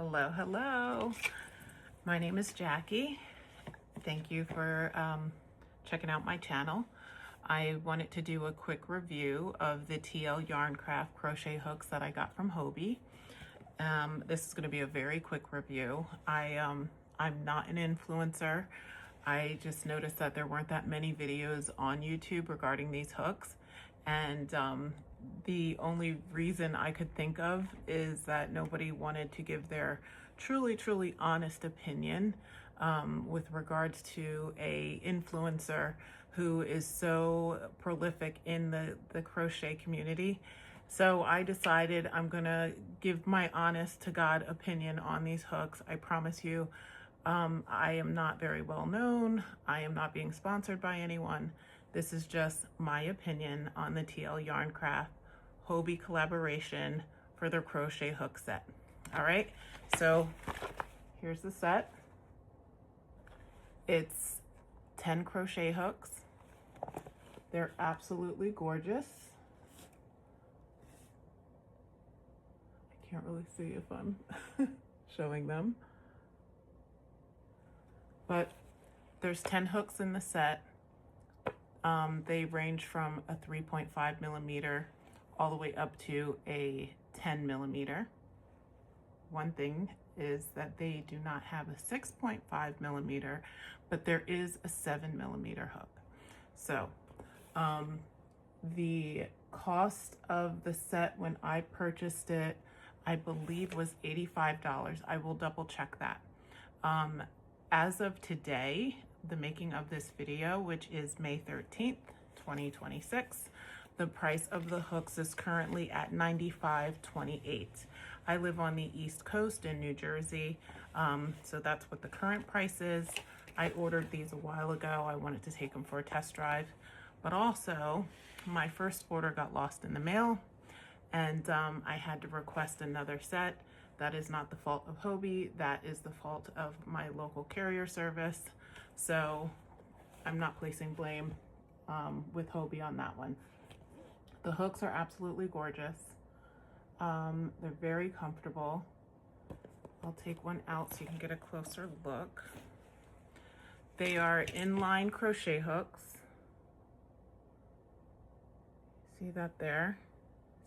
Hello, hello. My name is Jackie. Thank you for checking out my channel. I wanted to do a quick review of the TL Yarn Craft crochet hooks that I got from Hobbii. This is going to be a very quick review. I'm not an influencer. I just noticed that there weren't that many videos on YouTube regarding these hooks, and the only reason I could think of is that nobody wanted to give their truly honest opinion with regards to a influencer who is so prolific in the crochet community. So I decided I'm gonna give my honest to God opinion on these hooks. I promise you, I am not very well known. I am not being sponsored by anyone. This is just my opinion on the TL Yarn Craft Hobbii collaboration for their crochet hook set. All right, so here's the set. It's 10 crochet hooks. They're absolutely gorgeous. I can't really see if I'm showing them, but there's 10 hooks in the set. They range from a 3.5 millimeter all the way up to a 10 millimeter. One thing is that they do not have a 6.5 millimeter, but there is a 7 millimeter hook. So the cost of the set when I purchased it, I believe, was $85. I will double check that. As of today, the making of this video, which is May 13th, 2026, the price of the hooks is currently at $95.28. I live on the East Coast in New Jersey, so that's what the current price is. I ordered these a while ago. I wanted to take them for a test drive, but also my first order got lost in the mail, and I had to request another set. That is not the fault of Hobbii. That is the fault of my local carrier service. So I'm not placing blame with Hobbii on that one. The hooks are absolutely gorgeous. They're very comfortable. I'll take one out so you can get a closer look. They are inline crochet hooks. See that there?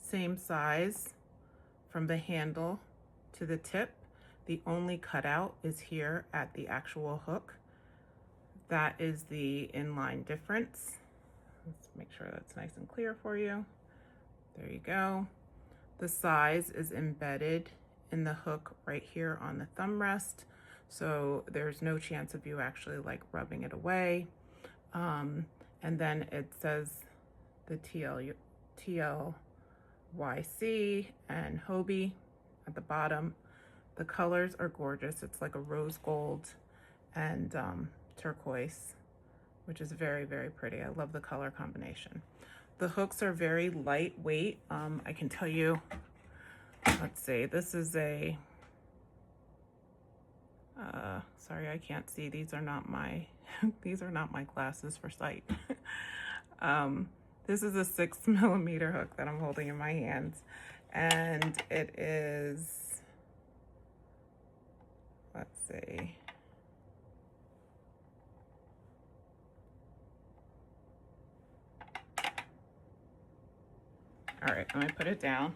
Same size from the handle to the tip. The only cutout is here at the actual hook. That is the inline difference. Let's make sure that's nice and clear for you. There you go. The size is embedded in the hook right here on the thumb rest, so there's no chance of you actually like rubbing it away. And then it says the TLYC and Hobbii at the bottom. The colors are gorgeous. It's like a rose gold and turquoise, which is very pretty. I love the color combination. The hooks are very lightweight. I can tell you, let's see, this is a, sorry, I can't see. These are not my, these are not my glasses for sight. This is a 6 millimeter hook that I'm holding in my hands, and it is, let's see, all right, let me put it down.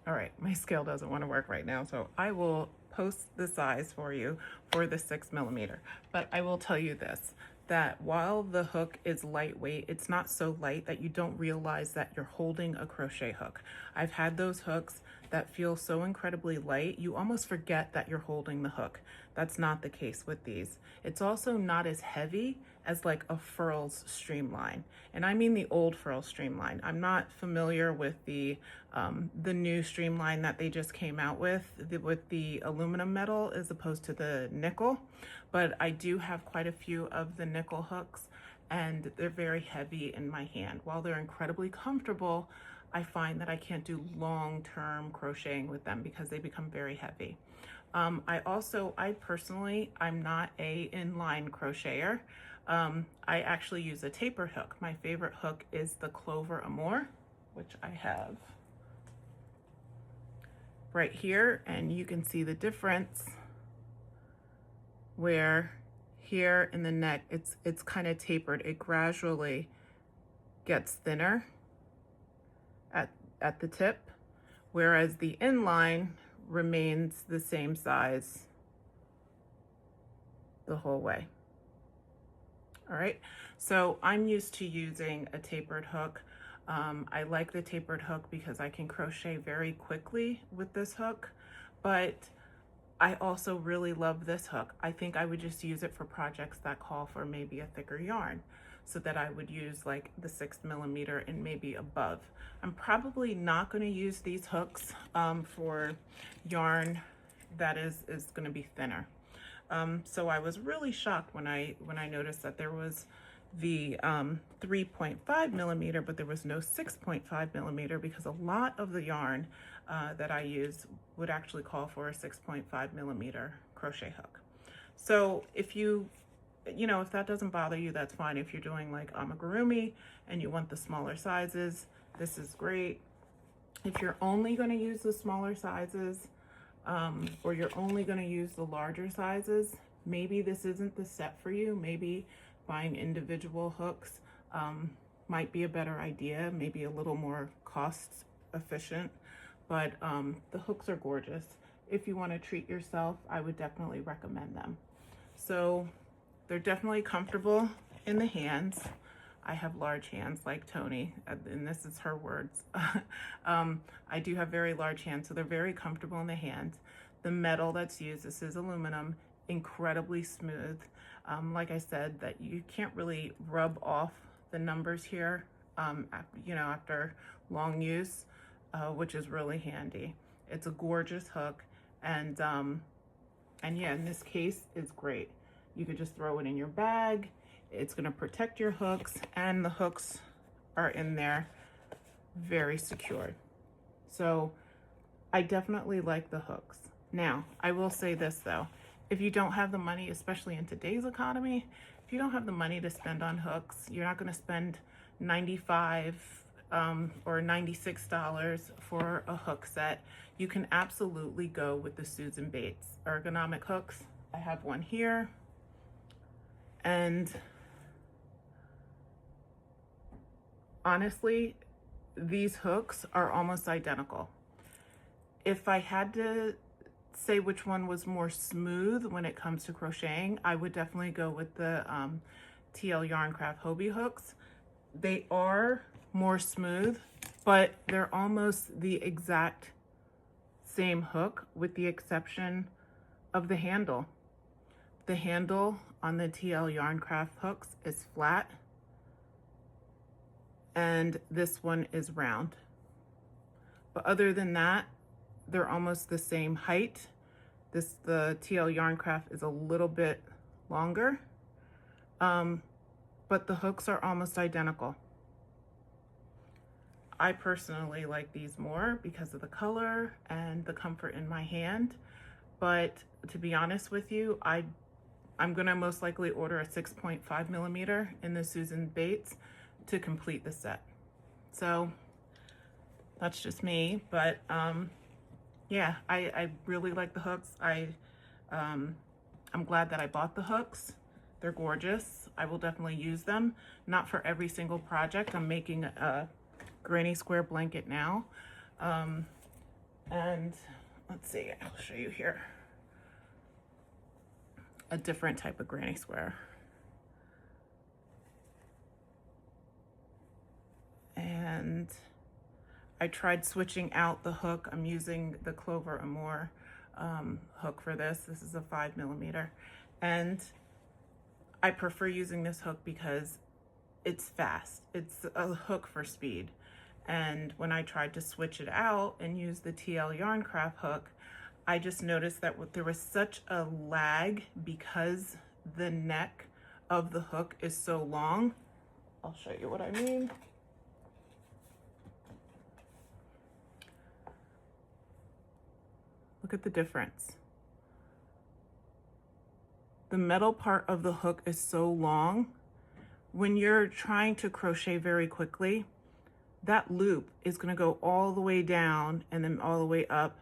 All right, my scale doesn't want to work right now, so I will post the size for you for the 6 millimeter. But I will tell you this, that while the hook is lightweight, it's not so light that you don't realize that you're holding a crochet hook. I've had those hooks that feel so incredibly light, you almost forget that you're holding the hook. That's not the case with these. It's also not as heavy as like a Furls Streamline. And I mean the old Furls Streamline. I'm not familiar with the new Streamline that they just came out with the aluminum metal as opposed to the nickel. But I do have quite a few of the nickel hooks, and they're very heavy in my hand. While they're incredibly comfortable, I find that I can't do long-term crocheting with them because they become very heavy. I personally, I'm not a inline crocheter. I actually use a tapered hook. My favorite hook is the Clover Amour, which I have right here, and you can see the difference where here in the neck it's kind of tapered. It gradually gets thinner at the tip, whereas the inline remains the same size the whole way. All right, so I'm used to using a tapered hook. I like the tapered hook because I can crochet very quickly with this hook, but I also really love this hook. I think I would just use it for projects that call for maybe a thicker yarn, so that I would use like the 6mm and maybe above. I'm probably not going to use these hooks for yarn that is going to be thinner. So I was really shocked when I noticed that there was the 3.5mm, but there was no 6.5mm, because a lot of the yarn that I use would actually call for a 6.5mm crochet hook. So if if that doesn't bother you, that's fine. If you're doing like amigurumi and you want the smaller sizes, this is great. If you're only going to use the smaller sizes, or you're only going to use the larger sizes, maybe this isn't the set for you. Maybe buying individual hooks might be a better idea, maybe a little more cost efficient, but the hooks are gorgeous. If you want to treat yourself, I would definitely recommend them. So they're definitely comfortable in the hands. I have large hands like Tony, and this is her words. I do have very large hands, so they're very comfortable in the hands. The metal that's used, this is aluminum, incredibly smooth. Like I said, that you can't really rub off the numbers here, after long use, which is really handy. It's a gorgeous hook, and yeah, in this case, it's great. You could just throw it in your bag. It's going to protect your hooks, and the hooks are in there very secured. So I definitely like the hooks. Now, I will say this though, if you don't have the money, especially in today's economy, if you don't have the money to spend on hooks, you're not going to spend $95 or $96 for a hook set. You can absolutely go with the Susan Bates ergonomic hooks. I have one here, and honestly, these hooks are almost identical. If I had to say which one was more smooth when it comes to crocheting, I would definitely go with the TL Hobbii hooks. They are more smooth, but they're almost the exact same hook with the exception of the handle. The handle on the TL Yarncraft hooks is flat, and this one is round. But other than that, they're almost the same height. The TL Yarncraft is a little bit longer, but the hooks are almost identical. I personally like these more because of the color and the comfort in my hand. But to be honest with you, I'm gonna most likely order a 6.5mm in the Susan Bates to complete the set. So that's just me, but yeah, I really like the hooks. I'm glad that I bought the hooks. They're gorgeous. I will definitely use them. Not for every single project. I'm making a granny square blanket now. And let's see, I'll show you here. A different type of granny square. And I tried switching out the hook. I'm using the Clover Amour hook for this. This is a 5mm. And I prefer using this hook because it's fast. It's a hook for speed. And when I tried to switch it out and use the TL Yarncraft hook, I just noticed that there was such a lag because the neck of the hook is so long. I'll show you what I mean. Look at the difference. the metal part of the hook is so long. When you're trying to crochet very quickly, that loop is going to go all the way down and then all the way up.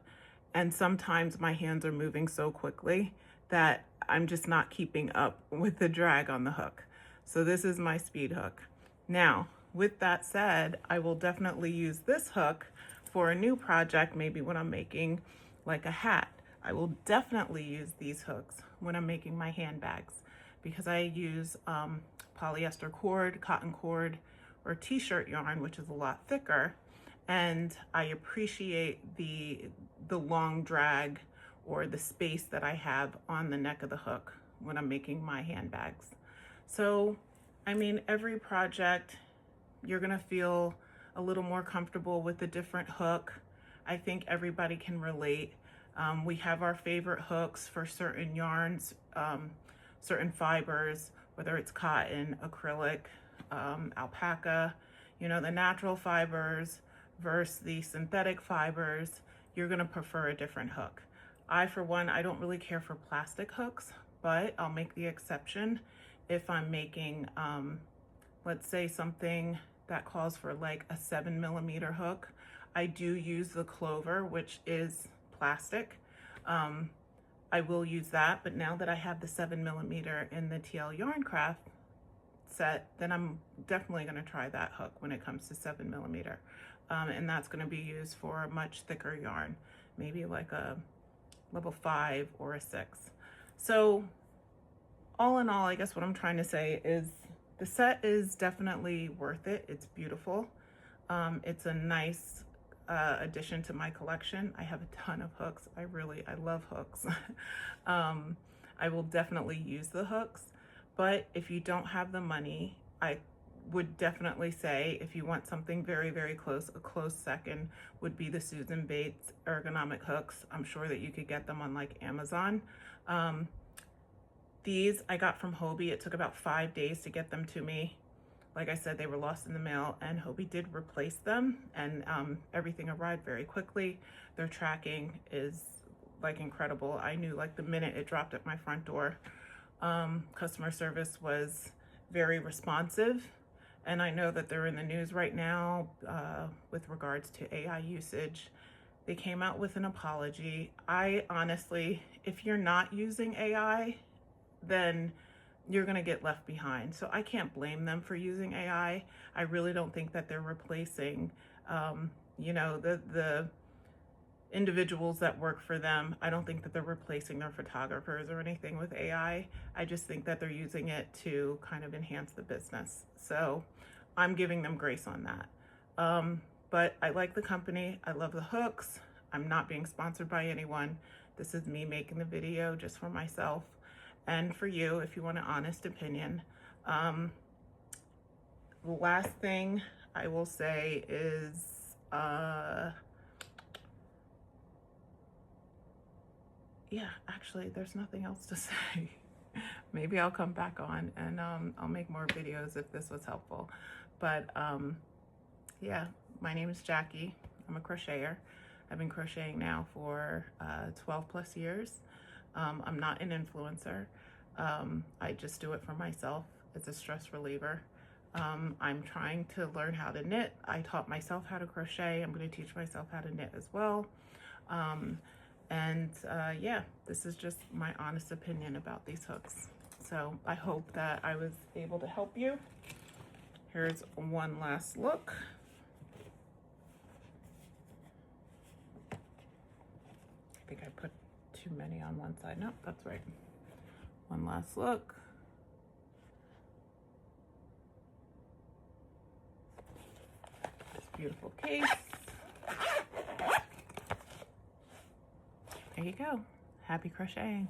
And sometimes my hands are moving so quickly that I'm just not keeping up with the drag on the hook. So this is my speed hook. Now, with that said, I will definitely use this hook for a new project, maybe when I'm making like a hat. I will definitely use these hooks when I'm making my handbags because I use polyester cord, cotton cord, or t-shirt yarn, which is a lot thicker. And I appreciate the long drag or the space that I have on the neck of the hook when I'm making my handbags. So, I mean, every project, you're gonna feel a little more comfortable with a different hook. I think everybody can relate. We have our favorite hooks for certain yarns, certain fibers, whether it's cotton, acrylic, alpaca, you know, the natural fibers versus the synthetic fibers. You're gonna prefer a different hook. I, for one, I don't really care for plastic hooks, but I'll make the exception if I'm making, let's say something that calls for like a 7mm hook. I do use the clover, which is plastic. I will use that, but now that I have the 7mm in the TL Yarn Craft set, then I'm definitely gonna try that hook when it comes to 7mm. And that's gonna be used for a much thicker yarn, maybe like a level 5 or a 6. So all in all, I guess what I'm trying to say is the set is definitely worth it. It's beautiful. It's a nice addition to my collection. I have a ton of hooks. I love hooks. I will definitely use the hooks, but if you don't have the money, I would definitely say if you want something very, very close, a close second would be the Susan Bates ergonomic hooks. I'm sure that you could get them on like Amazon. These I got from Hobbii. It took about 5 days to get them to me. Like I said, they were lost in the mail, and Hobbii did replace them, and everything arrived very quickly. Their tracking is like incredible. I knew like the minute it dropped at my front door. Customer service was very responsive, and I know that they're in the news right now with regards to AI usage. They came out with an apology. I honestly, if you're not using AI, then you're gonna get left behind. So I can't blame them for using AI. I really don't think that they're replacing, you know, the individuals that work for them. I don't think that they're replacing their photographers or anything with AI. I just think that they're using it to kind of enhance the business. So I'm giving them grace on that. But I like the company. I love the hooks. I'm not being sponsored by anyone. This is me making the video just for myself and for you if you want an honest opinion. The last thing I will say is, yeah, actually there's nothing else to say. Maybe I'll come back on and I'll make more videos if this was helpful. But yeah, my name is Jackie. I'm a crocheter. I've been crocheting now for 12 plus years. I'm not an influencer. I just do it for myself. It's a stress reliever. I'm trying to learn how to knit. I taught myself how to crochet. I'm going to teach myself how to knit as well. Yeah, this is just my honest opinion about these hooks. So I hope that I was able to help you. Here's one last look. I think I put too many on one side. Nope, that's right. One last look. This beautiful case. There you go. Happy crocheting.